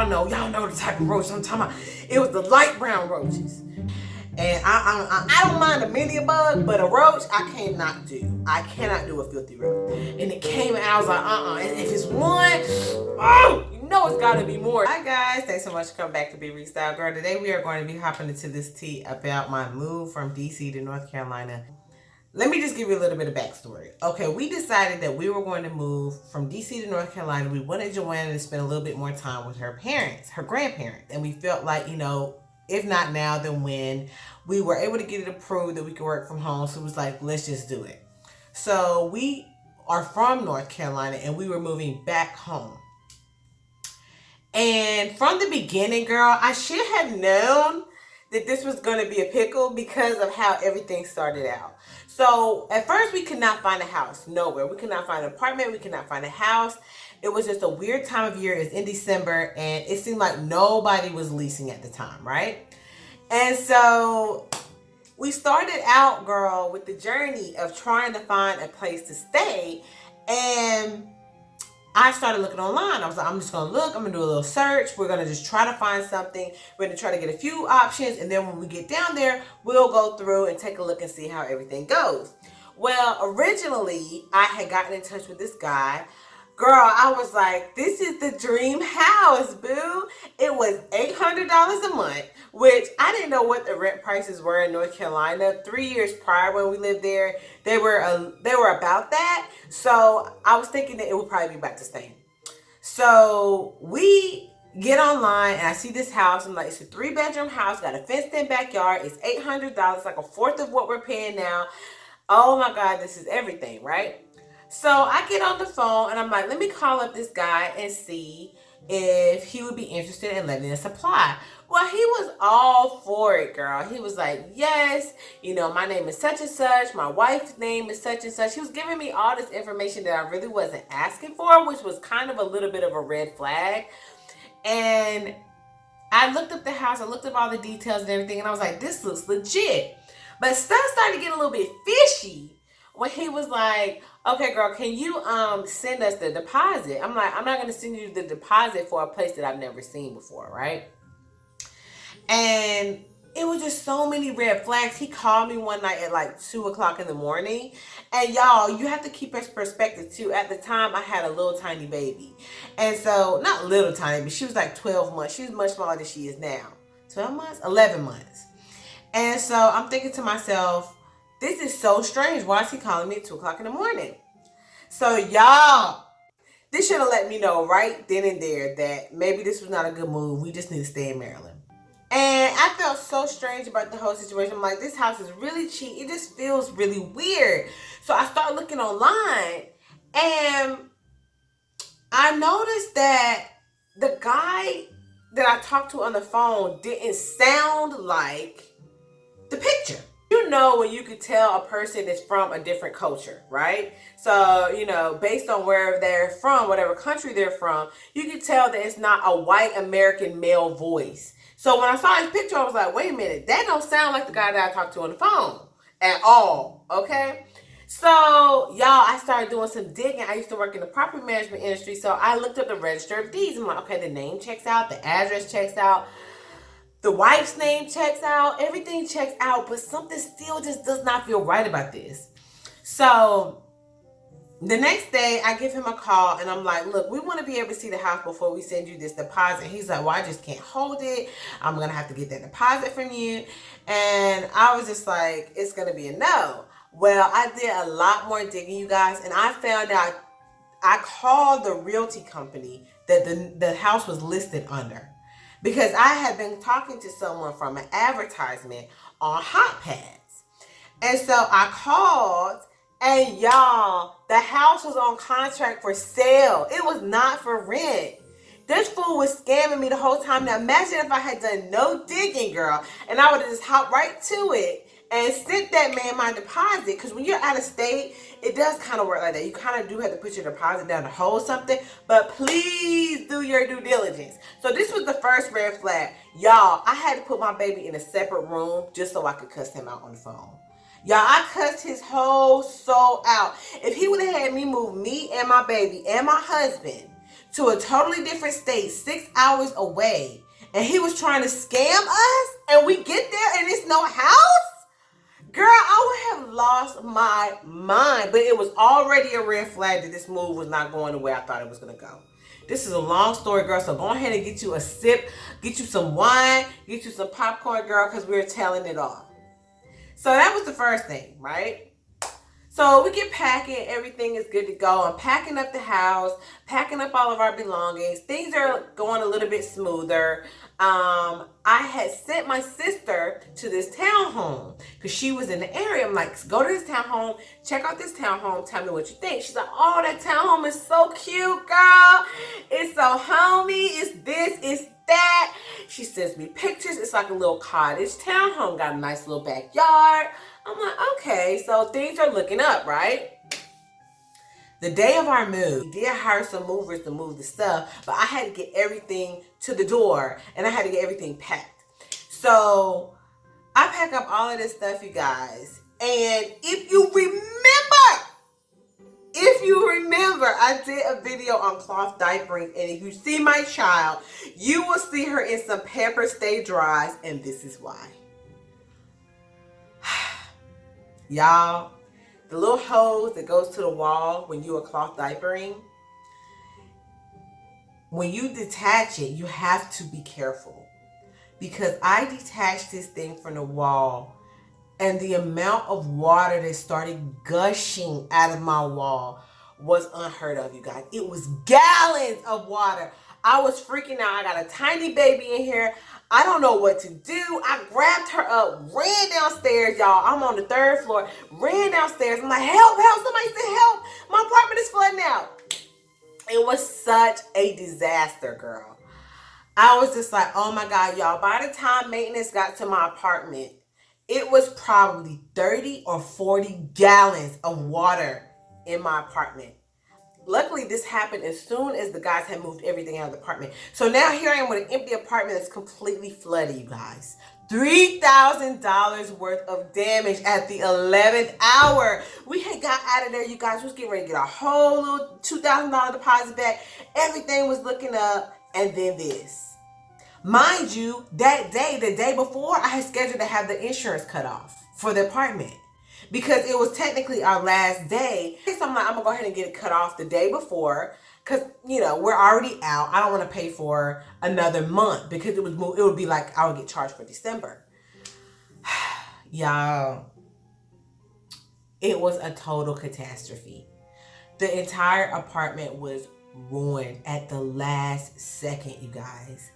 y'all know the type of roach I'm talking about. It was the light brown roaches. And I don't mind a mini bug, but a roach I cannot do. I cannot do a filthy roach. And it came and I was like, And if it's one, oh, you know it's gotta be more. Hi guys, thanks so much for coming back to Be Restyle Girl. Today we are going to be hopping into this tea about my move from DC to North Carolina. Let me just give you a little bit of backstory. Okay, we decided that we were going to move from DC to North Carolina. We wanted Joanna to spend a little bit more time with her parents, her grandparents. And we felt like, if not now, then when. We were able to get it approved that we could work from home. So it was like, let's just do it. So we are from North Carolina and we were moving back home. And from the beginning, girl, I should have known that this was going to be a pickle because of how everything started out. So at first we could not find a house nowhere. We could not find an apartment. We could not find a house. It was just a weird time of year. It's in December and it seemed like nobody was leasing at the time, right? And so we started out, girl, with the journey of trying to find a place to stay. And I started looking online. I was like, I'm just going to look. I'm going to do a little search. We're going to just try to find something. We're going to try to get a few options. And then when we get down there, we'll go through and take a look and see how everything goes. Well, originally, I had gotten in touch with this guy. Girl, I was like, this is the dream house, boo. It was $800 a month, which I didn't know what the rent prices were in North Carolina. 3 years prior when we lived there, they were about that. So I was thinking that it would probably be about the same. So we get online and I see this house. I'm like, it's a 3-bedroom house, got a fenced-in backyard. It's $800, like a fourth of what we're paying now. Oh my God, this is everything, right? So I get on the phone and I'm like, let me call up this guy and see if he would be interested in letting us apply. Well, he was all for it, girl. He was like, yes, my name is such and such. My wife's name is such and such. He was giving me all this information that I really wasn't asking for, which was kind of a little bit of a red flag. And I looked up the house. I looked up all the details and everything. And I was like, this looks legit. But stuff started to get a little bit fishy when he was like, okay, girl, can you send us the deposit? I'm like, I'm not going to send you the deposit for a place that I've never seen before, right? And it was just so many red flags. He called me one night at like 2 o'clock in the morning. And y'all, you have to keep in perspective too. At the time, I had a little tiny baby. And so, not little tiny, but she was like 12 months. She was much smaller than she is now. 12 months? 11 months. And so I'm thinking to myself, this is so strange. Why is he calling me at 2 o'clock in the morning? So y'all, this should have let me know right then and there that maybe this was not a good move. We just need to stay in Maryland. And I felt so strange about the whole situation. I'm like, this house is really cheap. It just feels really weird. So I started looking online and I noticed that the guy that I talked to on the phone didn't sound like the picture. When you could tell a person is from a different culture, right? So, based on where they're from, whatever country they're from, you could tell that it's not a white American male voice. So when I saw his picture, I was like, wait a minute, that don't sound like the guy that I talked to on the phone at all, okay? So, y'all, I started doing some digging. I used to work in the property management industry, so I looked up the register of deeds. I'm like, okay, the name checks out, the address checks out. The wife's name checks out. Everything checks out. But something still just does not feel right about this. So the next day, I give him a call. And I'm like, look, we want to be able to see the house before we send you this deposit. He's like, well, I just can't hold it. I'm going to have to get that deposit from you. And I was just like, it's going to be a no. Well, I did a lot more digging, you guys. And I found out, I called the realty company that the house was listed under. Because I had been talking to someone from an advertisement on Hot Pads. And so I called and y'all, the house was on contract for sale. It was not for rent. This fool was scamming me the whole time. Now imagine if I had done no digging, girl, and I would have just hopped right to it and sent that man my deposit. Because when you're out of state, it does kind of work like that. You kind of do have to put your deposit down to hold something. But please do your due diligence. So this was the first red flag. Y'all, I had to put my baby in a separate room just so I could cuss him out on the phone. Y'all, I cussed his whole soul out. If he would have had me move me and my baby and my husband to a totally different state, 6 hours away. And he was trying to scam us, and we get there and it's no house? Girl, I would have lost my mind. But it was already a red flag that this move was not going the way I thought it was going to go. This is a long story, girl, so go ahead and get you a sip, get you some wine, get you some popcorn, girl, because we're telling it all. So that was the first thing, right? So we get packing, everything is good to go. I'm packing up the house, packing up all of our belongings. Things are going a little bit smoother. I had sent my sister to this townhome because she was in the area. I'm like, go to this townhome, check out this townhome, tell me what you think. She's like, oh, that townhome is so cute, girl. It's so homey, it's this, it's that. She sends me pictures. It's like a little cottage townhome, got a nice little backyard. I'm like, okay, so things are looking up, right? The day of our move, we did hire some movers to move the stuff, but I had to get everything to the door and I had to get everything packed. So I pack up all of this stuff, you guys. And if you remember, I did a video on cloth diapering, and if you see my child, you will see her in some Pamper Stay Dries, and this is why. Y'all, the little hose that goes to the wall when you are cloth diapering, when you detach it, you have to be careful. Because I detached this thing from the wall, and the amount of water that started gushing out of my wall was unheard of, you guys. It was gallons of water. I was freaking out. I got a tiny baby in here. I don't know what to do. I grabbed her up, ran downstairs, y'all. I'm on the 3rd floor, ran downstairs. I'm like, help, help, somebody say help. My apartment is flooding out. It was such a disaster, girl. I was just like, oh my God, y'all. By the time maintenance got to my apartment, it was probably 30 or 40 gallons of water in my apartment. Luckily, this happened as soon as the guys had moved everything out of the apartment. So now here I am with an empty apartment that's completely flooded, you guys. $3,000 worth of damage at the 11th hour. We had got out of there, you guys. We was getting ready to get our whole little $2,000 deposit back. Everything was looking up, and then this. Mind you, that day, the day before, I had scheduled to have the insurance cut off for the apartment, because it was technically our last day. So I'm like, I'm gonna go ahead and get it cut off the day before, because you know we're already out. I don't want to pay for another month because it would be like I would get charged for December. Y'all, it was a total catastrophe. The entire apartment was ruined at the last second, you guys.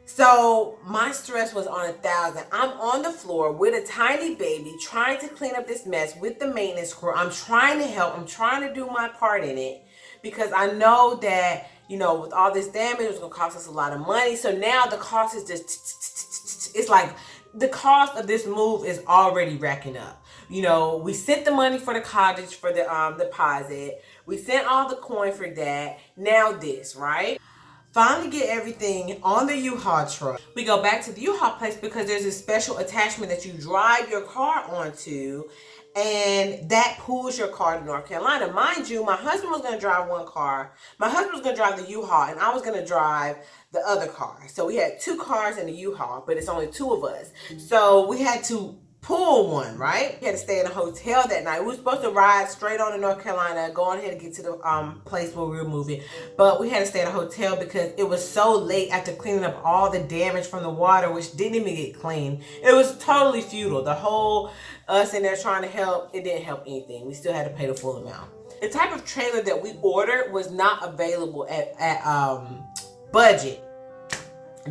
So my stress was on 1,000. I'm on the floor with a tiny baby trying to clean up this mess with the maintenance crew. I'm trying to help. I'm trying to do my part in it because I know that, you know, with all this damage, it's going to cost us a lot of money. So now the cost is just, it's like the cost of this move is already racking up. You know, we sent the money for the cottage for the deposit. We sent all the coin for that. Now this, right? Finally get everything on the U-Haul truck. We go back to the U-Haul place because there's a special attachment that you drive your car onto, and that pulls your car to North Carolina. Mind you, my husband was going to drive one car. My husband was going to drive the U-Haul, and I was going to drive the other car. So we had 2 cars in the U-Haul, but it's only 2 of us. So we had to pull one, right? We had to stay in a hotel that night. We were supposed to ride straight on to North Carolina, go on ahead and get to the place where we were moving. But we had to stay in a hotel because it was so late after cleaning up all the damage from the water, which didn't even get cleaned. It was totally futile. The whole us in there trying to help, it didn't help anything. We still had to pay the full amount. The type of trailer that we ordered was not available at budget.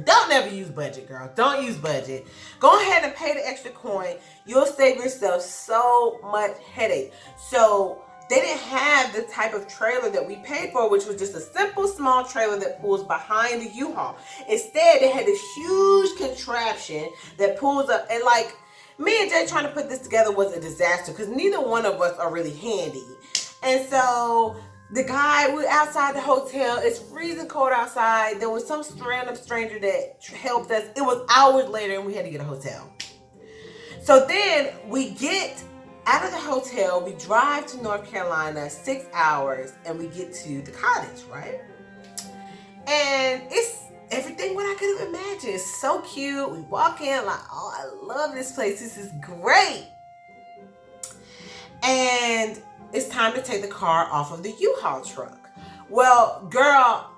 Don't never use budget, girl. Don't use budget. Go ahead and pay the extra coin. You'll save yourself so much headache. So they didn't have the type of trailer that we paid for, which was just a simple small trailer that pulls behind the U-Haul. Instead, they had this huge contraption that pulls up, and like me and Jay trying to put this together was a disaster because neither one of us are really handy. And so the guy, we're outside the hotel. It's freezing cold outside. There was some random stranger that helped us. It was hours later and we had to get a hotel. So then we get out of the hotel. We drive to North Carolina, 6 hours, and we get to the cottage, right? And it's everything what I could have imagined. It's so cute. We walk in like, oh, I love this place. This is great. And it's time to take the car off of the U-Haul truck. Well, girl,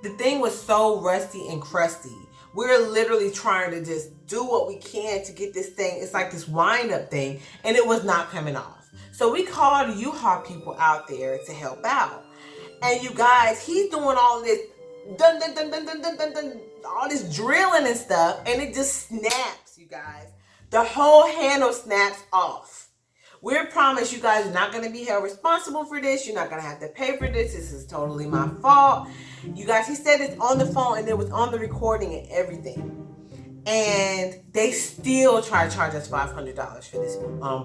the thing was so rusty and crusty. We're literally trying to just do what we can to get this thing. It's like this wind-up thing, and it was not coming off. So we called U-Haul people out there to help out. And you guys, he's doing all this dun dun dun dun dun dun dun dun, all this drilling and stuff, and it just snaps, you guys. The whole handle snaps off. We're promised you guys are not going to be held responsible for this. You're not going to have to pay for this. This is totally my fault. You guys, he said it's on the phone and it was on the recording and everything. And they still try to charge us $500 for this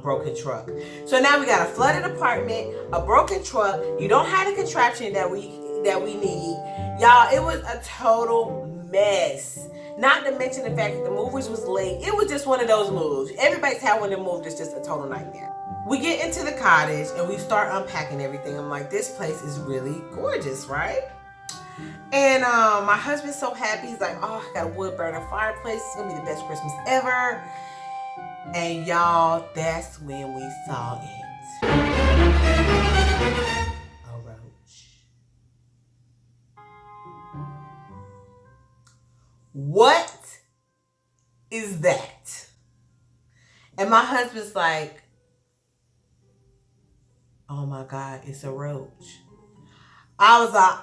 broken truck. So now we got a flooded apartment, a broken truck. You don't have the contraption that we need. Y'all, it was a total mess. Not to mention the fact that the movers was late. It was just one of those moves. Everybody's had one of them moves. It's just a total nightmare. We get into the cottage and we start unpacking everything. I'm like, this place is really gorgeous, right? And my husband's so happy. He's like, oh, I got a wood burner fireplace. It's gonna be the best Christmas ever. And y'all, that's when we saw it. A roach. What is that? And my husband's like, oh my God, it's a roach. I was like,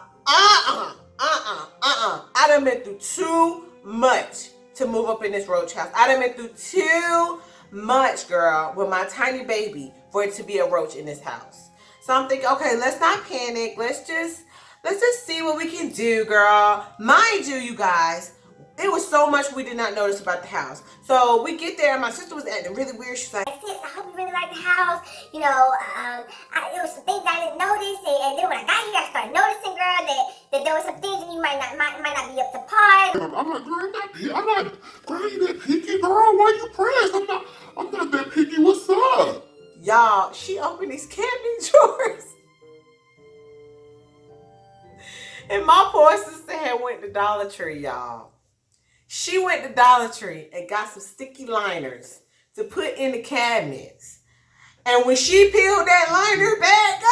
I done been through too much to move up in this roach house. I done been through too much, girl, with my tiny baby for it to be a roach in this house. So I'm thinking, okay, let's not panic. Let's just see what we can do, girl. Mind you, you guys, it was so much we did not notice about the house. So we get there and my sister was acting really weird. She's like, sis, I hope you really like the house. You know, there was some things I didn't notice, and then when I got here, I started noticing, girl, that there were some things that you might not be up to par. I'm like, girl, I'm not, girl, you that picky, girl. Why you pressed? I'm not that picky. What's up? Y'all, she opened these cabinet drawers. And my poor sister had went to Dollar Tree, y'all. She went to Dollar Tree and got some sticky liners to put in the cabinets. And when she peeled that liner back,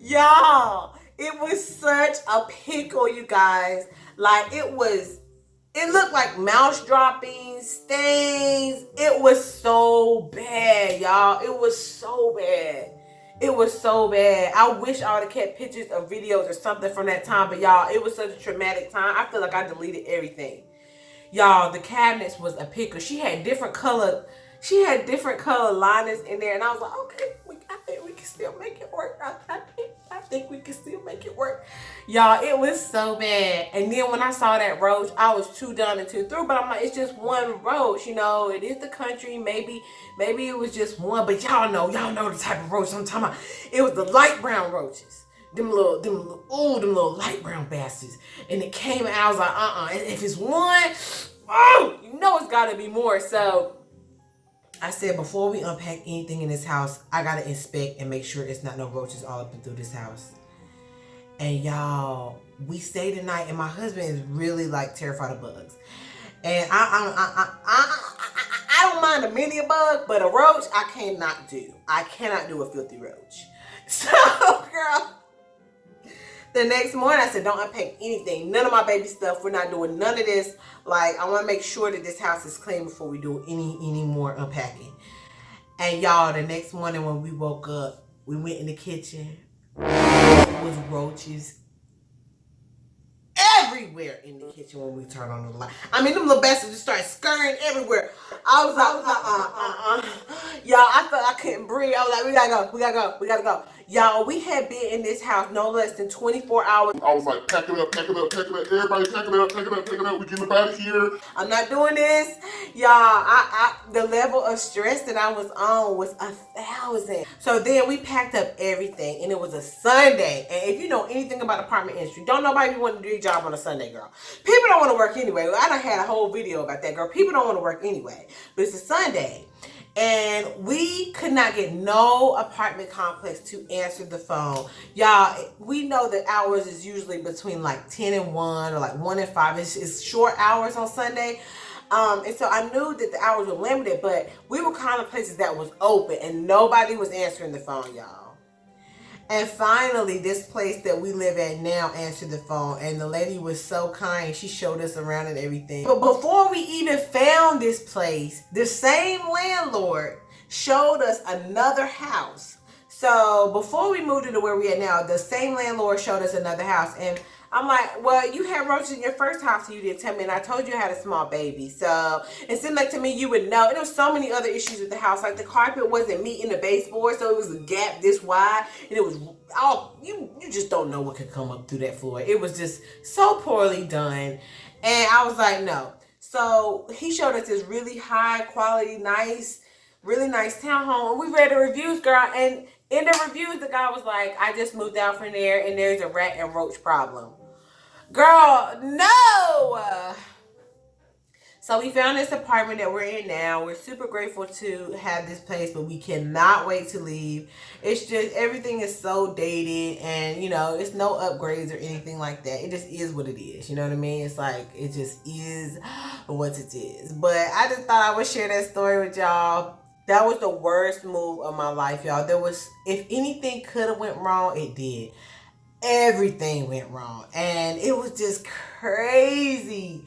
y'all, it was such a pickle, you guys. Like, it looked like mouse droppings, stains. It was so bad, y'all. It was so bad. It was so bad. I wish I would have kept pictures or videos or something from that time. But y'all, it was such a traumatic time. I feel like I deleted everything. Y'all, the cabinets was a pickle. She had different color liners in there. And I was like, okay, I think we can still make it work. I think we can still make it work. Y'all, it was so bad. And then when I saw that roach, I was too done and too through. But I'm like, it's just one roach. You know, it is the country. Maybe it was just one. But y'all know the type of roach I'm talking about. It was the light brown roaches. Them little light brown bastards. And it came and I was like, if it's one, you know it's gotta be more. So I said, before we unpack anything in this house, I gotta inspect and make sure it's not no roaches all up and through this house. And y'all, we stayed the night, and my husband is really like terrified of bugs. And I don't mind a mini bug, but a roach I cannot do. I cannot do a filthy roach. So, girl, the next morning I said, don't unpack anything. None of my baby stuff. We're not doing none of this. Like, I want to make sure that this house is clean before we do any more unpacking. And y'all, the next morning when we woke up, we went in the kitchen. It was roaches everywhere in the kitchen when we turned on the light. I mean, them little bastards just started scurrying everywhere. I was like, y'all, I thought I couldn't breathe. I was like, we gotta go. Y'all, we had been in this house no less than 24 hours. I was like, pack it up. Everybody pack it up. We getting up out of here. I'm not doing this. Y'all, the level of stress that I was on was 1,000. So then we packed up everything, and it was a Sunday. And if you know anything about apartment industry, don't nobody want to do your job on a Sunday, girl. People don't want to work anyway. I done had a whole video about that, girl. People don't want to work anyway. But it's a Sunday. And we could not get no apartment complex to answer the phone. Y'all, we know that hours is usually between like 10 and 1 or like 1 and 5. It's short hours on Sunday. And so I knew that the hours were limited, but we were calling places that was open and nobody was answering the phone, y'all. And finally, this place that we live at now answered the phone, and the lady was so kind. She showed us around and everything. But before we even found this place, the same landlord showed us another house. So before we moved into where we are now, the same landlord showed us another house. And I'm like, well, you had roaches in your first house and you didn't tell me, and I told you I had a small baby. So it seemed like to me you would know. And there was so many other issues with the house. Like the carpet wasn't meeting the baseboard, so it was a gap this wide, and it was you just don't know what could come up through that floor. It was just so poorly done. And I was like, no. So he showed us this really high quality, really nice townhome. We read the reviews, girl, and in the reviews, the guy was like, I just moved out from there and there's a rat and roach problem. Girl, no! So we found this apartment that we're in now. We're super grateful to have this place, but we cannot wait to leave. It's just, everything is so dated, and, it's no upgrades or anything like that. It just is what it is. You know what I mean? It's like, it just is what it is. But I just thought I would share that story with y'all. That was the worst move of my life, y'all. If anything could have went wrong, it did. Everything went wrong, and it was just crazy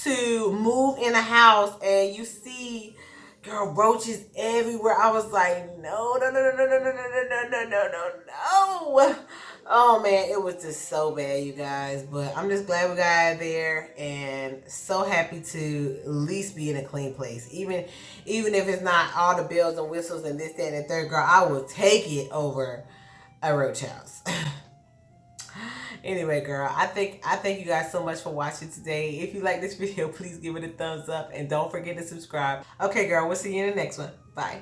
to move in a house and you see, girl, roaches everywhere. I was like, no, no, no, no, no, no, no, no, no, no, no, no, no. Oh man, it was just so bad, you guys. But I'm just glad we got out of there, and so happy to at least be in a clean place. Even if it's not all the bells and whistles and this, that, and the third, girl, I will take it over a roach house. Anyway, girl, I thank you guys so much for watching today. If you like this video, please give it a thumbs up and don't forget to subscribe. Okay, girl, we'll see you in the next one. Bye.